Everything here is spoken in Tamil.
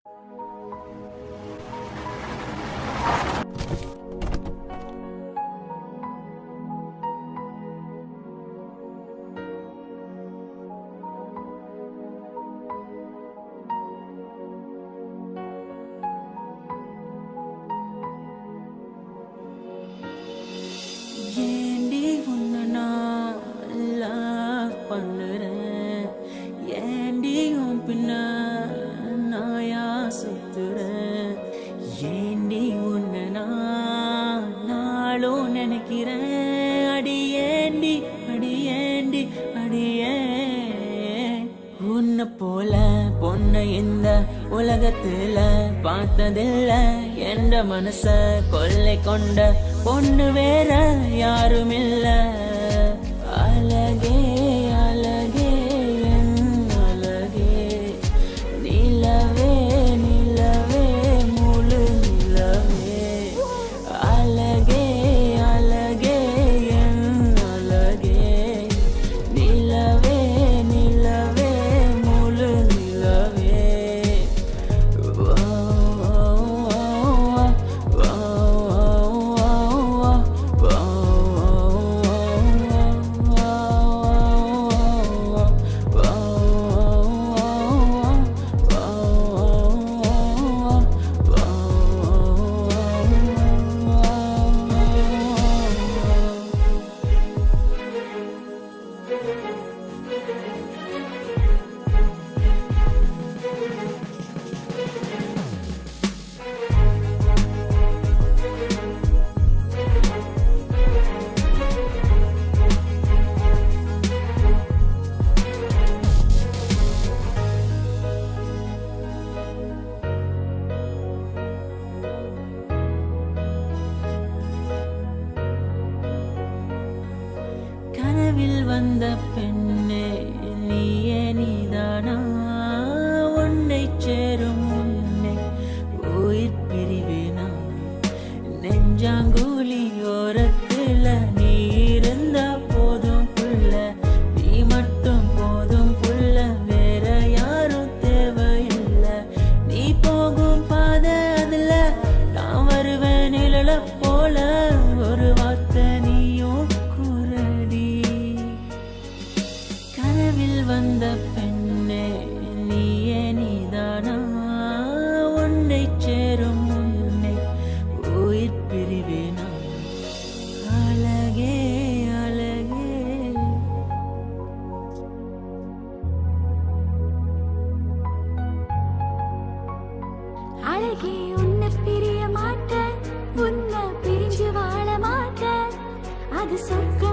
ஏண்டி உன்னை நான் love பண்ணுறேன், ஏண்டி உன் பின்ன நாயா சுத்துறேன், ஏண்டி உன்னை நான் நாளும் நினைக்கிறேன், அடியேண்டி அடியேண்டி அடியே. உன்னை போல பொண்ணை இந்த உலகத்துல பார்த்ததில்ல, என்ற மனச கொள்ளை கொண்ட பொண்ணு வேற யாரும் இல்ல. அழகே அழகே என் அழகே, நிலவே நிலவே முழு நிலவே. அழகே அழகே என் அழகே, நிலவே நிலவே முழு நிலவே. கனவில் வந்த பெண்ணே நீயே நீதானா, உன்னை சேரும் உன்னை உயிர் பிரிவேனா. நெஞ்சாங்குழி ஓரத்துல நீ இருந்தா போதும் புள்ள, நீ மட்டும் போதும் புள்ள, வேற யாரும் தேவையில்லை. நீ போகும் பாதை அதுல நான் வருவேன் நிழல போல, ஒரு வார்த்தை நீயும் குரடி. கனவில் வந்த பெண்ணே நீயே நீதானா, உன்னை சேரும் உன்னை உயிர் பிரிவேனா. அழகே அழகே அழகே உன்னை பிரிய மாட்டேன், உன்னை பிரிஞ்சு வாழ மாட்டேன், அது சொர்க்கம்